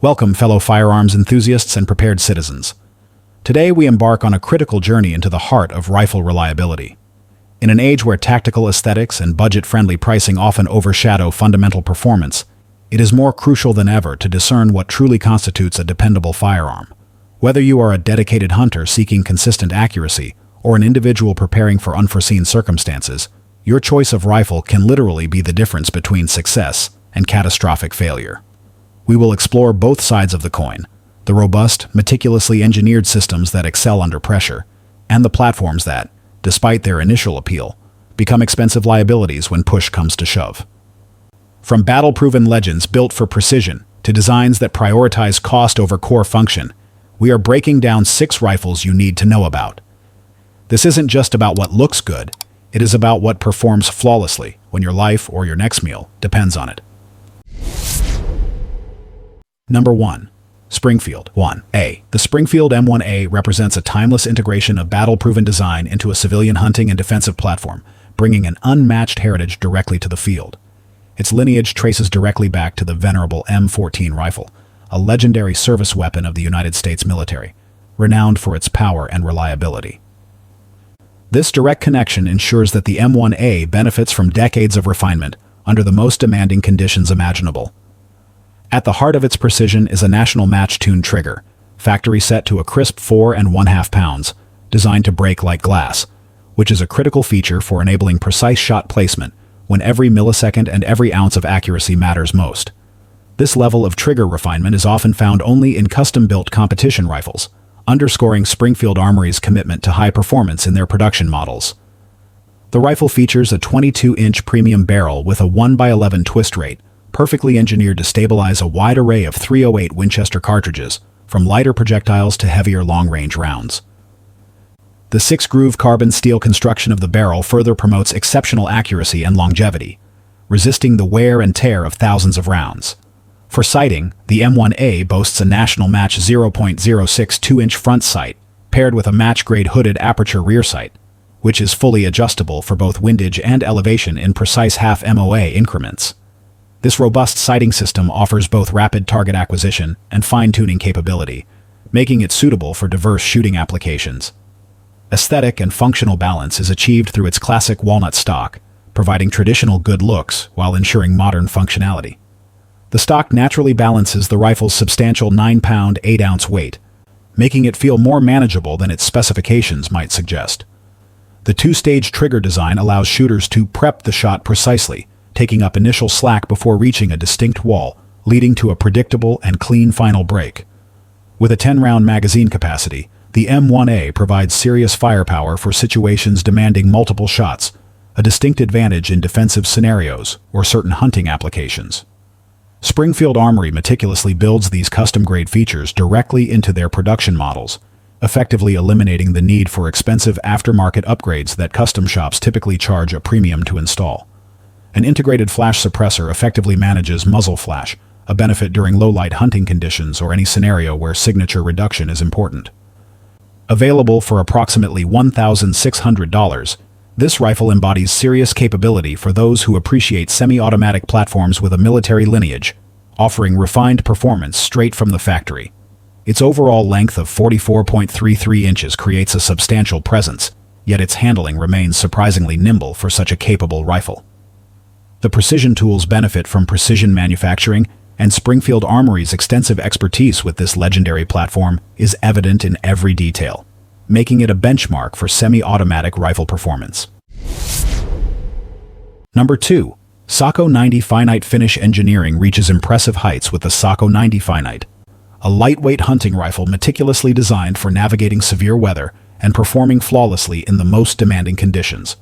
Welcome, fellow firearms enthusiasts and prepared citizens. Today we embark on a critical journey into the heart of rifle reliability. In an age where tactical aesthetics and budget-friendly pricing often overshadow fundamental performance, it is more crucial than ever to discern what truly constitutes a dependable firearm. Whether you are a dedicated hunter seeking consistent accuracy or an individual preparing for unforeseen circumstances, your choice of rifle can literally be the difference between success and catastrophic failure. We will explore both sides of the coin, the robust, meticulously engineered systems that excel under pressure, and the platforms that, despite their initial appeal, become expensive liabilities when push comes to shove. From battle-proven legends built for precision to designs that prioritize cost over core function, we are breaking down 6 rifles you need to know about. This isn't just about what looks good, it is about what performs flawlessly when your life or your next meal depends on it. Number 1. Springfield M1A. The Springfield M1A represents a timeless integration of battle-proven design into a civilian hunting and defensive platform, bringing an unmatched heritage directly to the field. Its lineage traces directly back to the venerable M14 rifle, a legendary service weapon of the United States military, renowned for its power and reliability. This direct connection ensures that the M1A benefits from decades of refinement under the most demanding conditions imaginable. At the heart of its precision is a national match-tuned trigger, factory set to a crisp 4.5 pounds, designed to break like glass, which is a critical feature for enabling precise shot placement when every millisecond and every ounce of accuracy matters most. This level of trigger refinement is often found only in custom-built competition rifles, underscoring Springfield Armory's commitment to high performance in their production models. The rifle features a 22-inch premium barrel with a 1x11 twist rate, perfectly engineered to stabilize a wide array of .308 Winchester cartridges, from lighter projectiles to heavier long-range rounds. The 6-groove carbon steel construction of the barrel further promotes exceptional accuracy and longevity, resisting the wear and tear of thousands of rounds. For sighting, the M1A boasts a national match 0.062-inch front sight, paired with a match-grade hooded aperture rear sight, which is fully adjustable for both windage and elevation in precise half MOA increments. This robust sighting system offers both rapid target acquisition and fine-tuning capability, making it suitable for diverse shooting applications. Aesthetic and functional balance is achieved through its classic walnut stock, providing traditional good looks while ensuring modern functionality. The stock naturally balances the rifle's substantial 9-pound, 8-ounce weight, making it feel more manageable than its specifications might suggest. The 2-stage trigger design allows shooters to prep the shot precisely, taking up initial slack before reaching a distinct wall, leading to a predictable and clean final break. With a 10-round magazine capacity, the M1A provides serious firepower for situations demanding multiple shots, a distinct advantage in defensive scenarios or certain hunting applications. Springfield Armory meticulously builds these custom-grade features directly into their production models, effectively eliminating the need for expensive aftermarket upgrades that custom shops typically charge a premium to install. An integrated flash suppressor effectively manages muzzle flash, a benefit during low-light hunting conditions or any scenario where signature reduction is important. Available for approximately $1,600, this rifle embodies serious capability for those who appreciate semi-automatic platforms with a military lineage, offering refined performance straight from the factory. Its overall length of 44.33 inches creates a substantial presence, yet its handling remains surprisingly nimble for such a capable rifle. The precision tools benefit from precision manufacturing, and Springfield Armory's extensive expertise with this legendary platform is evident in every detail, making it a benchmark for semi-automatic rifle performance. Number 2. SACO 90 Finite Finish engineering reaches impressive heights with the SACO 90 Finite, a lightweight hunting rifle meticulously designed for navigating severe weather and performing flawlessly in the most demanding conditions.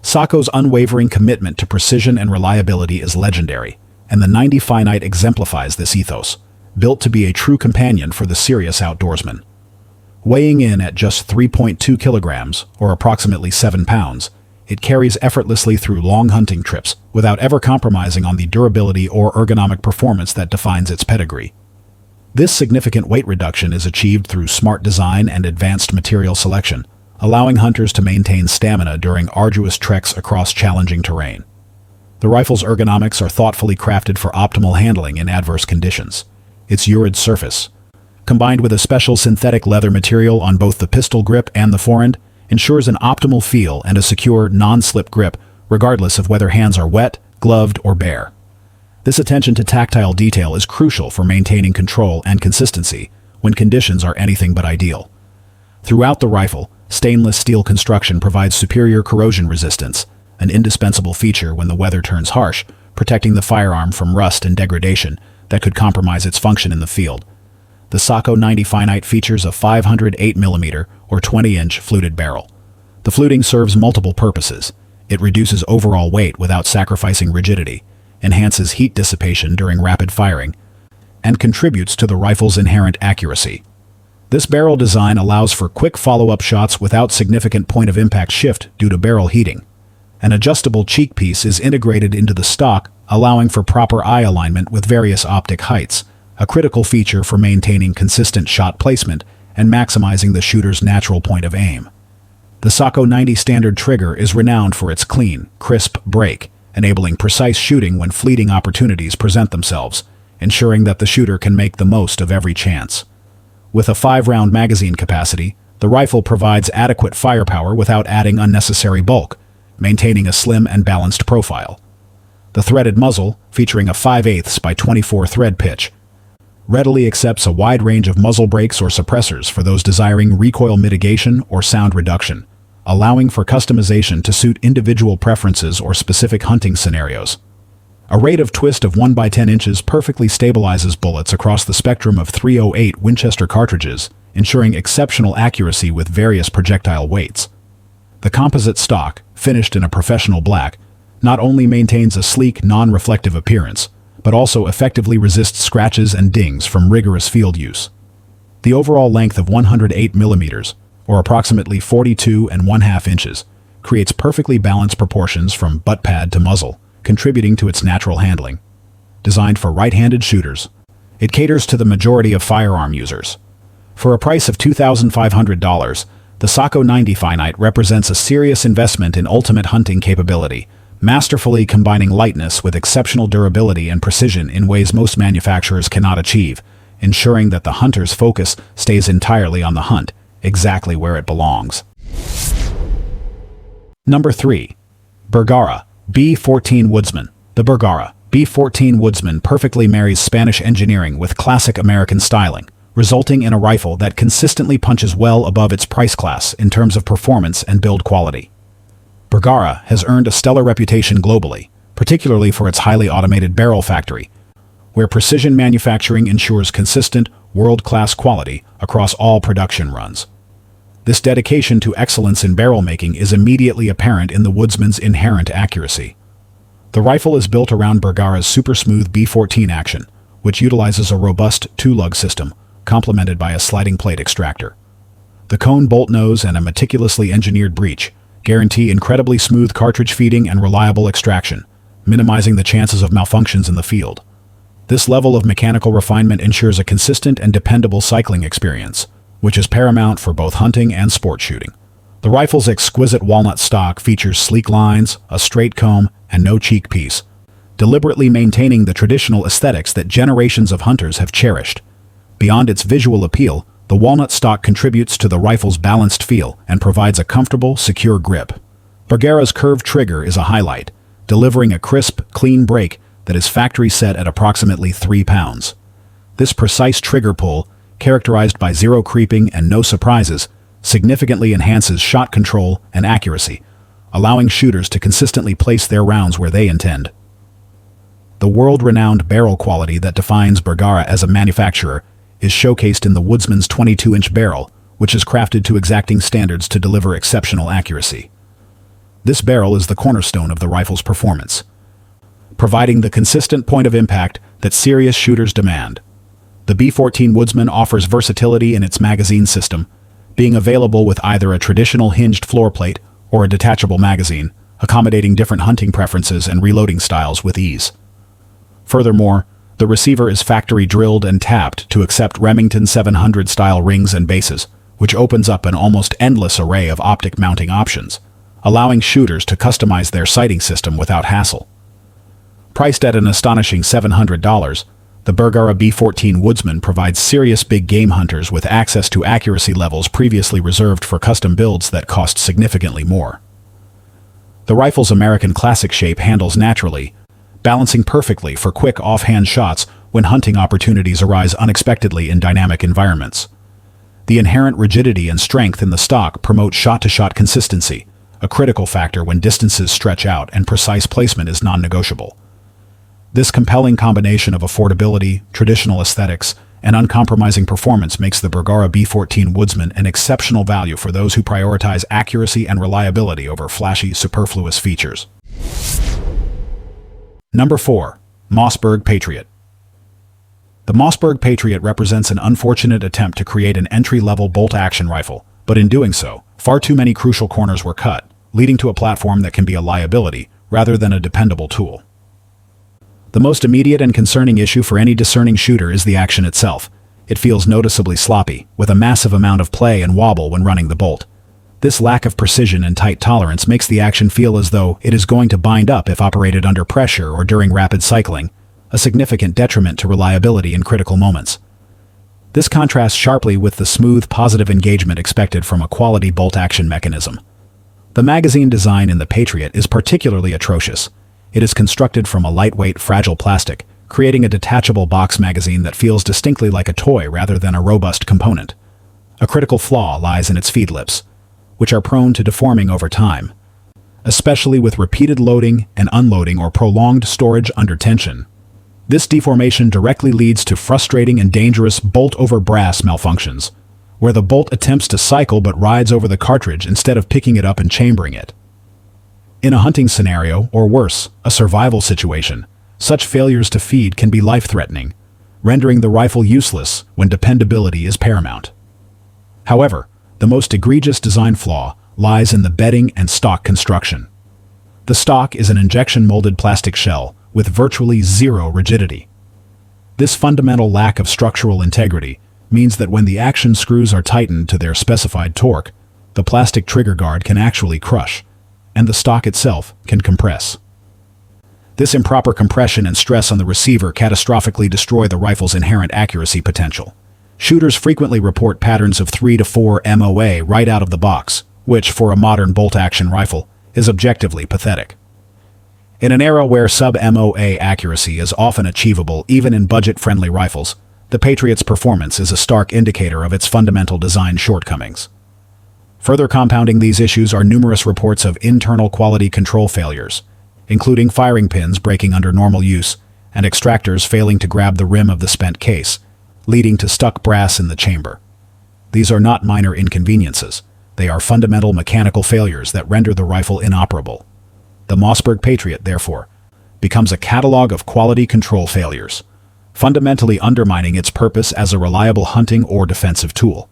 SACO's unwavering commitment to precision and reliability is legendary, and the 90 Finite exemplifies this ethos, built to be a true companion for the serious outdoorsman. Weighing in at just 3.2 kilograms, or approximately 7 pounds, it carries effortlessly through long hunting trips without ever compromising on the durability or ergonomic performance that defines its pedigree. This significant weight reduction is achieved through smart design and advanced material selection, allowing hunters to maintain stamina during arduous treks across challenging terrain. The rifle's ergonomics are thoughtfully crafted for optimal handling in adverse conditions. its urid surface, combined with a special synthetic leather material on both the pistol grip and the forend, ensures an optimal feel and a secure, non-slip grip, regardless of whether hands are wet, gloved, or bare. This attention to tactile detail is crucial for maintaining control and consistency when conditions are anything but ideal. Throughout the rifle, stainless steel construction provides superior corrosion resistance, an indispensable feature when the weather turns harsh, protecting the firearm from rust and degradation that could compromise its function in the field. The SACO 90 Finite features a 508mm or 20-inch fluted barrel. The fluting serves multiple purposes. It reduces overall weight without sacrificing rigidity, enhances heat dissipation during rapid firing, and contributes to the rifle's inherent accuracy. This barrel design allows for quick follow-up shots without significant point-of-impact shift due to barrel heating. An adjustable cheek piece is integrated into the stock, allowing for proper eye alignment with various optic heights, a critical feature for maintaining consistent shot placement and maximizing the shooter's natural point of aim. The SACO 90 standard trigger is renowned for its clean, crisp break, enabling precise shooting when fleeting opportunities present themselves, ensuring that the shooter can make the most of every chance. With a 5-round magazine capacity, the rifle provides adequate firepower without adding unnecessary bulk, maintaining a slim and balanced profile. The threaded muzzle, featuring a 5/8 by 24 thread pitch, readily accepts a wide range of muzzle brakes or suppressors for those desiring recoil mitigation or sound reduction, allowing for customization to suit individual preferences or specific hunting scenarios. A rate of twist of 1 by 10 inches perfectly stabilizes bullets across the spectrum of .308 Winchester cartridges, ensuring exceptional accuracy with various projectile weights. The composite stock, finished in a professional black, not only maintains a sleek, non-reflective appearance, but also effectively resists scratches and dings from rigorous field use. The overall length of 108mm, or approximately 42½ inches, creates perfectly balanced proportions from butt pad to muzzle, contributing to its natural handling. Designed for right-handed shooters, it caters to the majority of firearm users. For a price of $2,500, the SACO 90 Finite represents a serious investment in ultimate hunting capability, masterfully combining lightness with exceptional durability and precision in ways most manufacturers cannot achieve, ensuring that the hunter's focus stays entirely on the hunt, exactly where it belongs. Number 3. Bergara B14 Woodsman. The Bergara B14 Woodsman perfectly marries Spanish engineering with classic American styling, resulting in a rifle that consistently punches well above its price class in terms of performance and build quality. Bergara has earned a stellar reputation globally, particularly for its highly automated barrel factory, where precision manufacturing ensures consistent, world-class quality across all production runs. This dedication to excellence in barrel making is immediately apparent in the Woodsman's inherent accuracy. The rifle is built around Bergara's super-smooth B14 action, which utilizes a robust two-lug system, complemented by a sliding plate extractor. The cone bolt nose and a meticulously engineered breech guarantee incredibly smooth cartridge feeding and reliable extraction, minimizing the chances of malfunctions in the field. This level of mechanical refinement ensures a consistent and dependable cycling experience, which is paramount for both hunting and sport shooting. The rifle's exquisite walnut stock features sleek lines, a straight comb, and no cheek piece, deliberately maintaining the traditional aesthetics that generations of hunters have cherished. Beyond its visual appeal, the walnut stock contributes to the rifle's balanced feel and provides a comfortable, secure grip. Bergara's curved trigger is a highlight, delivering a crisp, clean break that is factory set at approximately 3 pounds. This precise trigger pull, characterized by zero creeping and no surprises, significantly enhances shot control and accuracy, allowing shooters to consistently place their rounds where they intend. The world-renowned barrel quality that defines Bergara as a manufacturer is showcased in the Woodsman's 22-inch barrel, which is crafted to exacting standards to deliver exceptional accuracy. This barrel is the cornerstone of the rifle's performance, providing the consistent point of impact that serious shooters demand. The B14 Woodsman offers versatility in its magazine system, being available with either a traditional hinged floor plate or a detachable magazine, accommodating different hunting preferences and reloading styles with ease. Furthermore, the receiver is factory drilled and tapped to accept Remington 700 style rings and bases, which opens up an almost endless array of optic mounting options, allowing shooters to customize their sighting system without hassle. Priced at an astonishing $700, The Bergara B-14 Woodsman provides serious big game hunters with access to accuracy levels previously reserved for custom builds that cost significantly more. The rifle's American classic shape handles naturally, balancing perfectly for quick offhand shots when hunting opportunities arise unexpectedly in dynamic environments. The inherent rigidity and strength in the stock promote shot-to-shot consistency, a critical factor when distances stretch out and precise placement is non-negotiable. This compelling combination of affordability, traditional aesthetics, and uncompromising performance makes the Bergara B-14 Woodsman an exceptional value for those who prioritize accuracy and reliability over flashy, superfluous features. Number 4. Mossberg Patriot. The Mossberg Patriot represents an unfortunate attempt to create an entry-level bolt-action rifle, but in doing so, far too many crucial corners were cut, leading to a platform that can be a liability rather than a dependable tool. The most immediate and concerning issue for any discerning shooter is the action itself. It feels noticeably sloppy, with a massive amount of play and wobble when running the bolt. This lack of precision and tight tolerance makes the action feel as though it is going to bind up if operated under pressure or during rapid cycling, a significant detriment to reliability in critical moments. This contrasts sharply with the smooth, positive engagement expected from a quality bolt-action mechanism. The magazine design in the Patriot is particularly atrocious. It is constructed from a lightweight, fragile plastic, creating a detachable box magazine that feels distinctly like a toy rather than a robust component. A critical flaw lies in its feed lips, which are prone to deforming over time, especially with repeated loading and unloading or prolonged storage under tension. This deformation directly leads to frustrating and dangerous bolt-over-brass malfunctions, where the bolt attempts to cycle but rides over the cartridge instead of picking it up and chambering it. In a hunting scenario, or worse, a survival situation, such failures to feed can be life-threatening, rendering the rifle useless when dependability is paramount. However, the most egregious design flaw lies in the bedding and stock construction. The stock is an injection-molded plastic shell with virtually zero rigidity. This fundamental lack of structural integrity means that when the action screws are tightened to their specified torque, the plastic trigger guard can actually crush, and the stock itself can compress. This improper compression and stress on the receiver catastrophically destroy the rifle's inherent accuracy potential. Shooters frequently report patterns of 3 to 4 MOA right out of the box, which, for a modern bolt-action rifle, is objectively pathetic. In an era where sub-MOA accuracy is often achievable even in budget-friendly rifles, the Patriot's performance is a stark indicator of its fundamental design shortcomings. Further compounding these issues are numerous reports of internal quality control failures, including firing pins breaking under normal use and extractors failing to grab the rim of the spent case, leading to stuck brass in the chamber. These are not minor inconveniences. They are fundamental mechanical failures that render the rifle inoperable. The Mossberg Patriot, therefore, becomes a catalog of quality control failures, fundamentally undermining its purpose as a reliable hunting or defensive tool.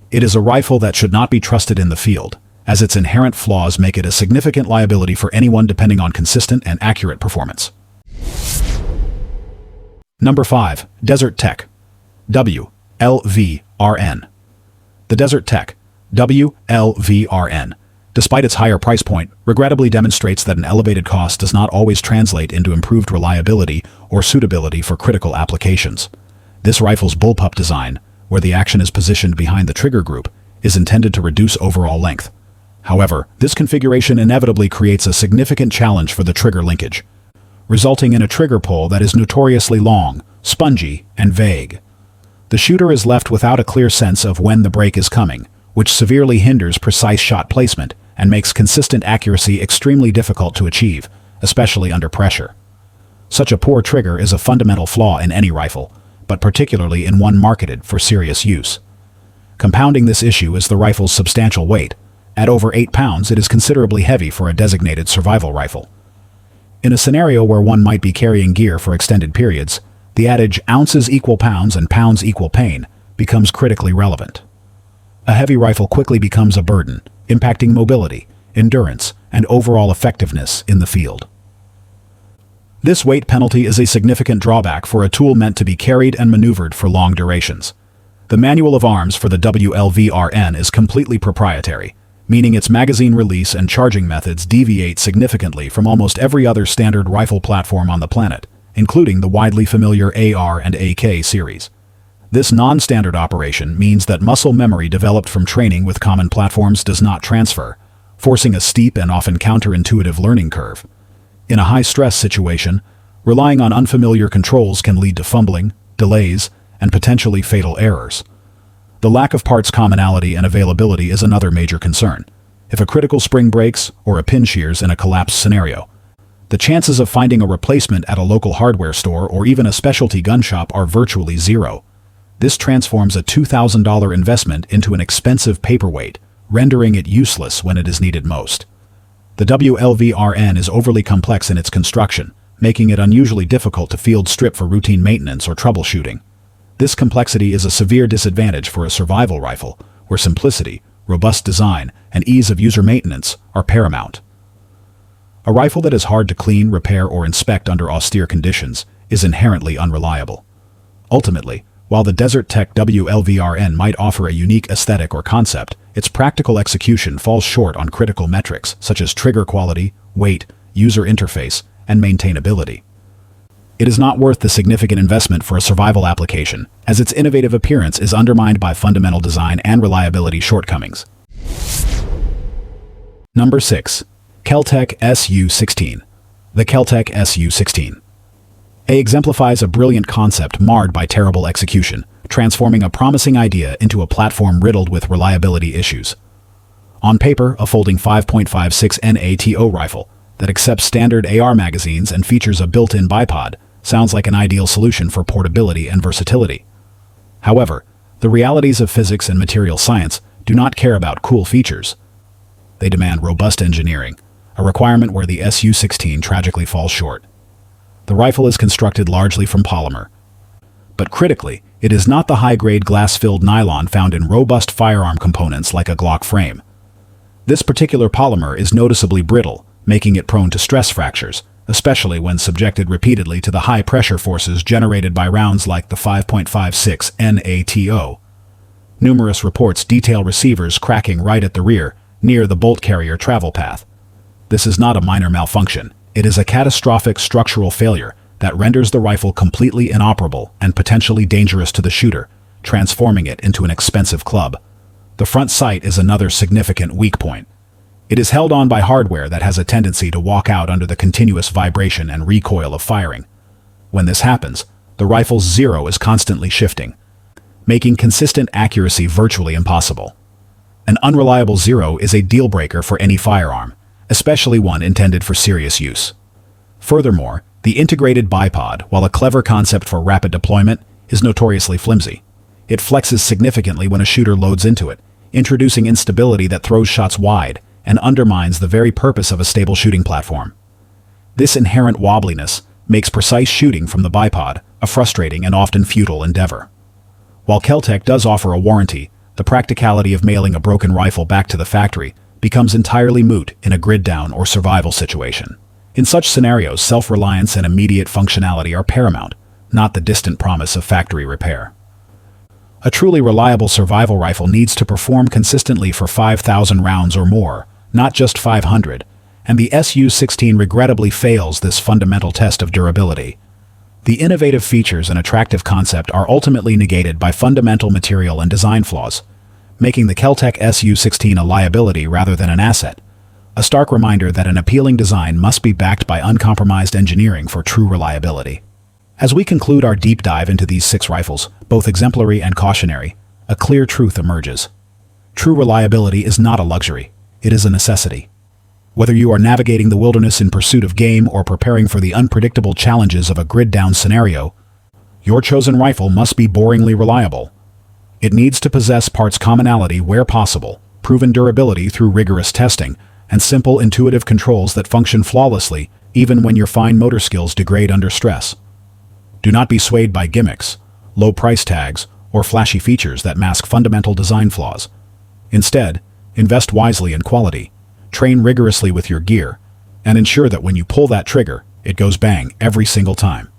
It is a rifle that should not be trusted in the field, as its inherent flaws make it a significant liability for anyone depending on consistent and accurate performance. Number 5. Desert Tech WLVRN. The Desert Tech WLVRN, despite its higher price point, regrettably demonstrates that an elevated cost does not always translate into improved reliability or suitability for critical applications. This rifle's bullpup design, where the action is positioned behind the trigger group, is intended to reduce overall length. However, this configuration inevitably creates a significant challenge for the trigger linkage, resulting in a trigger pull that is notoriously long, spongy, and vague. The shooter is left without a clear sense of when the break is coming, which severely hinders precise shot placement and makes consistent accuracy extremely difficult to achieve, especially under pressure. Such a poor trigger is a fundamental flaw in any rifle, but particularly in one marketed for serious use. Compounding this issue is the rifle's substantial weight. At over 8 pounds, it is considerably heavy for a designated survival rifle. In a scenario where one might be carrying gear for extended periods, the adage "ounces equal pounds and pounds equal pain" becomes critically relevant. A heavy rifle quickly becomes a burden, impacting mobility, endurance, and overall effectiveness in the field. This weight penalty is a significant drawback for a tool meant to be carried and maneuvered for long durations. The manual of arms for the WLVRN is completely proprietary, meaning its magazine release and charging methods deviate significantly from almost every other standard rifle platform on the planet, including the widely familiar AR and AK series. This non-standard operation means that muscle memory developed from training with common platforms does not transfer, forcing a steep and often counterintuitive learning curve. In a high-stress situation, relying on unfamiliar controls can lead to fumbling, delays, and potentially fatal errors. The lack of parts commonality and availability is another major concern. If a critical spring breaks or a pin shears in a collapse scenario, the chances of finding a replacement at a local hardware store or even a specialty gun shop are virtually zero. This transforms a $2,000 investment into an expensive paperweight, rendering it useless when it is needed most. The WLVRN is overly complex in its construction, making it unusually difficult to field strip for routine maintenance or troubleshooting. This complexity is a severe disadvantage for a survival rifle, where simplicity, robust design, and ease of user maintenance are paramount. A rifle that is hard to clean, repair, or inspect under austere conditions is inherently unreliable. Ultimately, while the Desert Tech WLVRN might offer a unique aesthetic or concept, its practical execution falls short on critical metrics such as trigger quality, weight, user interface, and maintainability. It is not worth the significant investment for a survival application, as its innovative appearance is undermined by fundamental design and reliability shortcomings. Number 6. Kel-Tec SU-16. The Kel-Tec SU-16. Exemplifies a brilliant concept marred by terrible execution, transforming a promising idea into a platform riddled with reliability issues. On paper, a folding 5.56 NATO rifle that accepts standard AR magazines and features a built-in bipod sounds like an ideal solution for portability and versatility. However, the realities of physics and material science do not care about cool features. They demand robust engineering, a requirement where the SU-16 tragically falls short. The rifle is constructed largely from polymer. But critically, it is not the high-grade glass-filled nylon found in robust firearm components like a Glock frame. This particular polymer is noticeably brittle, making it prone to stress fractures, especially when subjected repeatedly to the high-pressure forces generated by rounds like the 5.56 NATO. Numerous reports detail receivers cracking right at the rear, near the bolt carrier travel path. This is not a minor malfunction. It is a catastrophic structural failure that renders the rifle completely inoperable and potentially dangerous to the shooter, transforming it into an expensive club. The front sight is another significant weak point. It is held on by hardware that has a tendency to walk out under the continuous vibration and recoil of firing. When this happens, the rifle's zero is constantly shifting, making consistent accuracy virtually impossible. An unreliable zero is a deal-breaker for any firearm, especially one intended for serious use. Furthermore, the integrated bipod, while a clever concept for rapid deployment, is notoriously flimsy. It flexes significantly when a shooter loads into it, introducing instability that throws shots wide and undermines the very purpose of a stable shooting platform. This inherent wobbliness makes precise shooting from the bipod a frustrating and often futile endeavor. While Kel-Tec does offer a warranty, the practicality of mailing a broken rifle back to the factory becomes entirely moot in a grid-down or survival situation. In such scenarios, self-reliance and immediate functionality are paramount, not the distant promise of factory repair. A truly reliable survival rifle needs to perform consistently for 5,000 rounds or more, not just 500, and the SU-16 regrettably fails this fundamental test of durability. The innovative features and attractive concept are ultimately negated by fundamental material and design flaws, making the Kel-Tec SU-16 a liability rather than an asset. A stark reminder that an appealing design must be backed by uncompromised engineering for true reliability. As we conclude our deep dive into these 6 rifles, both exemplary and cautionary, a clear truth emerges. True reliability is not a luxury, it is a necessity. Whether you are navigating the wilderness in pursuit of game or preparing for the unpredictable challenges of a grid-down scenario, your chosen rifle must be boringly reliable. It needs to possess parts commonality where possible, proven durability through rigorous testing, and simple intuitive controls that function flawlessly even when your fine motor skills degrade under stress. Do not be swayed by gimmicks, low price tags, or flashy features that mask fundamental design flaws. Instead, invest wisely in quality, train rigorously with your gear, and ensure that when you pull that trigger, it goes bang every single time.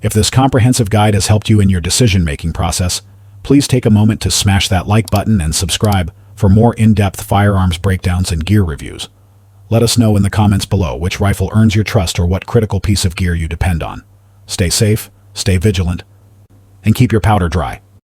If this comprehensive guide has helped you in your decision-making process, please take a moment to smash that like button and subscribe for more in-depth firearms breakdowns and gear reviews. Let us know in the comments below which rifle earns your trust or what critical piece of gear you depend on. Stay safe, stay vigilant, and keep your powder dry.